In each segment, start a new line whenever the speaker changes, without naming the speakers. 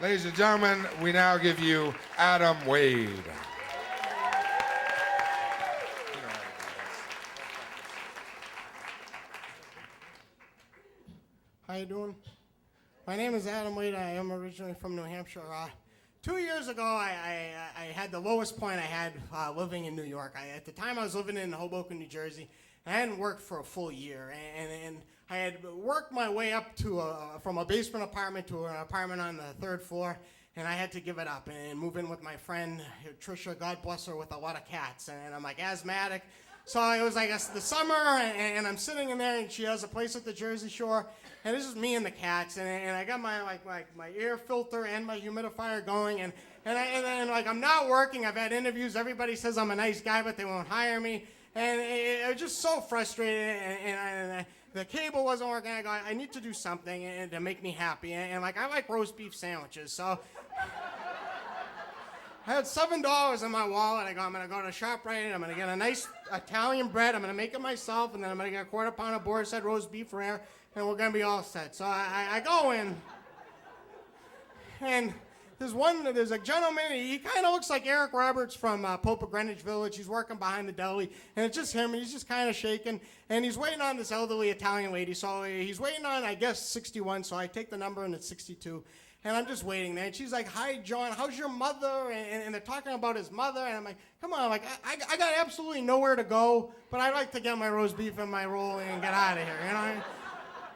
Ladies and gentlemen, we now give you Adam Wade.
How you doing? My name is Adam Wade. I am originally from New Hampshire. 2 years ago, I had the lowest point I had living in New York. At the time, I was living in Hoboken, New Jersey. I hadn't worked for a full year, and I had worked my way up to from a basement apartment to an apartment on the third floor, and I had to give it up and move in with my friend Trisha, God bless her, with a lot of cats. And I'm like asthmatic. So it was like the summer, and I'm sitting in there, and she has a place at the Jersey Shore, and this is me and the cats, and I got my air filter and my humidifier going, and I'm not working. I've had interviews. Everybody says I'm a nice guy, but they won't hire me, and I was just so frustrated, and the cable wasn't working. I go, I need to do something to make me happy, and I like roast beef sandwiches, so. I had $7 in my wallet. I go, I'm going to go to ShopRite. I'm going to get a nice Italian bread. I'm going to make it myself, and then I'm going to get a quarter pound of boar's head roast beef rare, and we're going to be all set. So I go in, and there's a gentleman. He kind of looks like Eric Roberts from Pope of Greenwich Village. He's working behind the deli, and it's just him, and he's just kind of shaking, and he's waiting on this elderly Italian lady. So he's waiting on, I guess, 61, so I take the number, and it's 62. And I'm just waiting there. And she's like, hi, John, how's your mother? And they're talking about his mother. And I'm like, come on, I got absolutely nowhere to go, but I like to get my roast beef and my roll and get out of here, you know?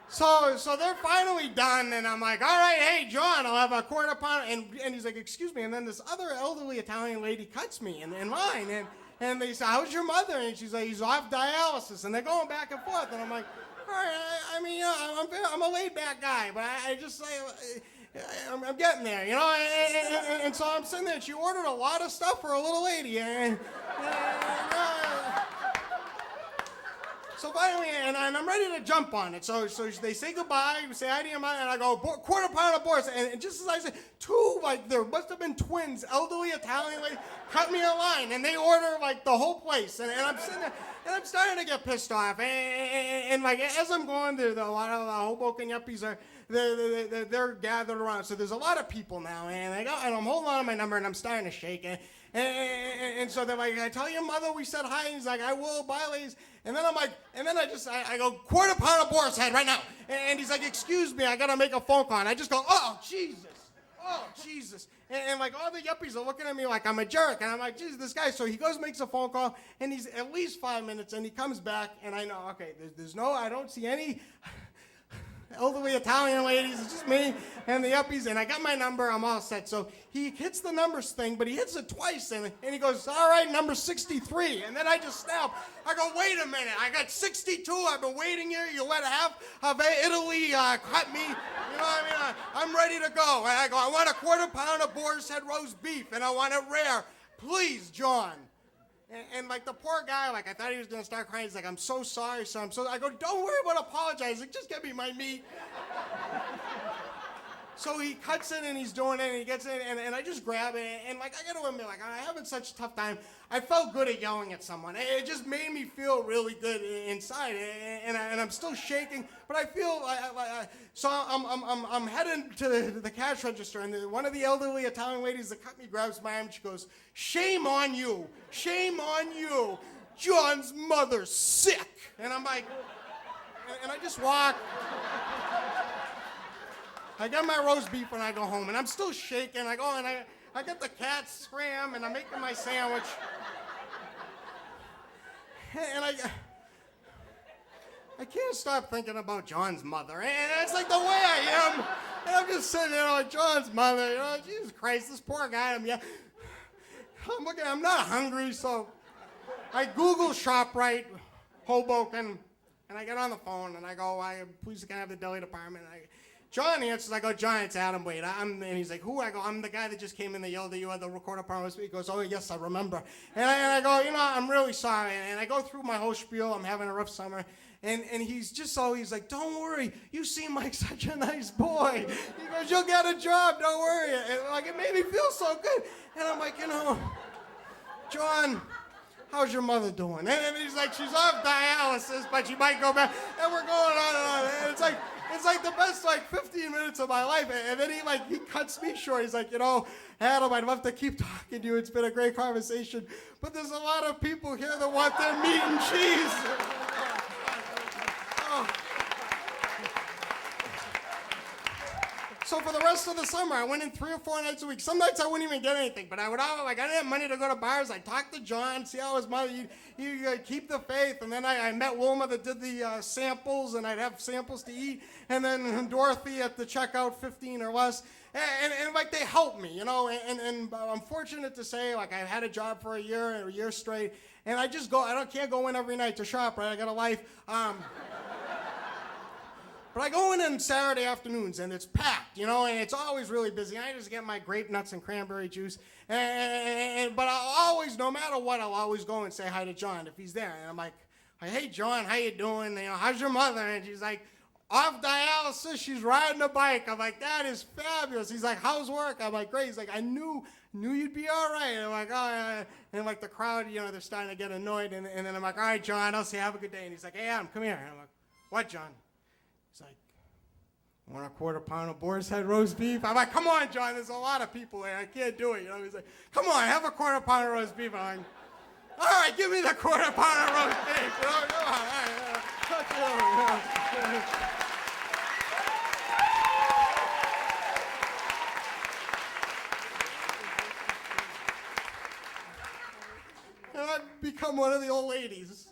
So they're finally done, and I'm like, all right, hey, John, I'll have a quarter pound. And he's like, excuse me. And then this other elderly Italian lady cuts me in line. And they say, how's your mother? And she's like, he's off dialysis. And they're going back and forth. And I'm like, all right, I mean, I'm a laid-back guy, but I just like... I'm getting there, you know, and so I'm sitting there, and she ordered a lot of stuff for a little lady, so finally, and I'm ready to jump on it, so they say goodbye, we say hi to your mother, and I go, quarter pound of boar's, and just as I said, there must have been twins, elderly Italian lady, cut me a line, and they order, the whole place, and I'm sitting there, and I'm starting to get pissed off, and as I'm going there, a lot of the Hoboken yuppies are, they're gathered around. So there's a lot of people now, and I'm holding on to my number, and I'm starting to shake. And so they're like, I tell your mother we said hi. And he's like, I will, bye, ladies. And then I'm like, I go, quarter pound of boar's head right now. And he's like, excuse me, I got to make a phone call. And I just go, oh, Jesus. Oh, Jesus. And all the yuppies are looking at me like I'm a jerk. And I'm like, Jesus, this guy. So he goes, makes a phone call, and he's at least 5 minutes, and he comes back, and I know, okay, I don't see any elderly Italian ladies, it's just me and the yuppies, and I got my number, I'm all set. So he hits the numbers thing, but he hits it twice, and he goes, all right, number 63, and then I just snap. I go, wait a minute, I got 62, I've been waiting here, you let half of Italy cut me, you know what I mean, I'm ready to go. And I go, I want a quarter pound of boar's head roast beef, and I want it rare, please, John. And the poor guy, I thought he was going to start crying. He's like, I'm so sorry, son. I go, don't worry about apologizing. Just get me my meat. So he cuts it, and he's doing it, and he gets it, and I just grab it, and I got to admit, I'm having such a tough time. I felt good at yelling at someone. It just made me feel really good inside, and I'm still shaking, but I feel, so I'm heading to the cash register, and one of the elderly Italian ladies that cut me grabs my arm, and she goes, shame on you, John's mother's sick. And I'm like, and I just walk. I get my roast beef when I go home, and I'm still shaking. I go, and I get the cat scram, and I'm making my sandwich. And I can't stop thinking about John's mother. And it's like the way I am. And I'm just sitting there like, John's mother, Jesus Christ, this poor guy. I'm looking, I'm not hungry, so I Google ShopRite, Hoboken, and I get on the phone, and I go, please can I have the deli department? John answers. I go, John, it's Adam Wade. And he's like, who? I go, I'm the guy that just came in that yelled at you at the recorder part. He goes, oh, yes, I remember. And I go, I'm really sorry. And I go through my whole spiel. I'm having a rough summer. And he's just always like, don't worry. You seem like such a nice boy. He goes, you'll get a job. Don't worry. And it made me feel so good. And I'm like, John, how's your mother doing? And he's like, she's off dialysis, but she might go back. And we're going on and on. And it's like, It's like the best 15 minutes of my life. And then he cuts me short. He's like, Adam, I'd love to keep talking to you. It's been a great conversation. But there's a lot of people here that want their meat and cheese. Oh. So for the rest of the summer, I went in 3 or 4 nights a week. Some nights I wouldn't even get anything, but I would I didn't have money to go to bars. I'd talk to John, see how his mother, he'd keep the faith. And then I met Wilma that did the samples, and I'd have samples to eat. And then Dorothy at the checkout, 15 or less. And they helped me, and I'm fortunate to say, I had a job for a year straight. And I just can't go in every night to shop, right? I got a life. But I go in on Saturday afternoons, and it's packed, and it's always really busy. I just get my grape nuts and cranberry juice. But I'll always, no matter what, I'll always go and say hi to John if he's there. And I'm like, hey, John, how you doing? How's your mother? And she's like, off dialysis, she's riding a bike. I'm like, that is fabulous. He's like, how's work? I'm like, great. He's like, I knew you'd be all right. And I'm like, oh, yeah. And the crowd, they're starting to get annoyed. And then I'm like, all right, John, I'll say have a good day. And he's like, hey, Adam, come here. And I'm like, what, John? He's like, want a quarter pound of boar's head roast beef? I'm like, come on, John, there's a lot of people here. I can't do it. He's like, come on, have a quarter pound of roast beef. I'm like, all right, give me the quarter pound of roast beef. Come on, and I've become one of the old ladies.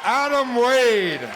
Adam Wade.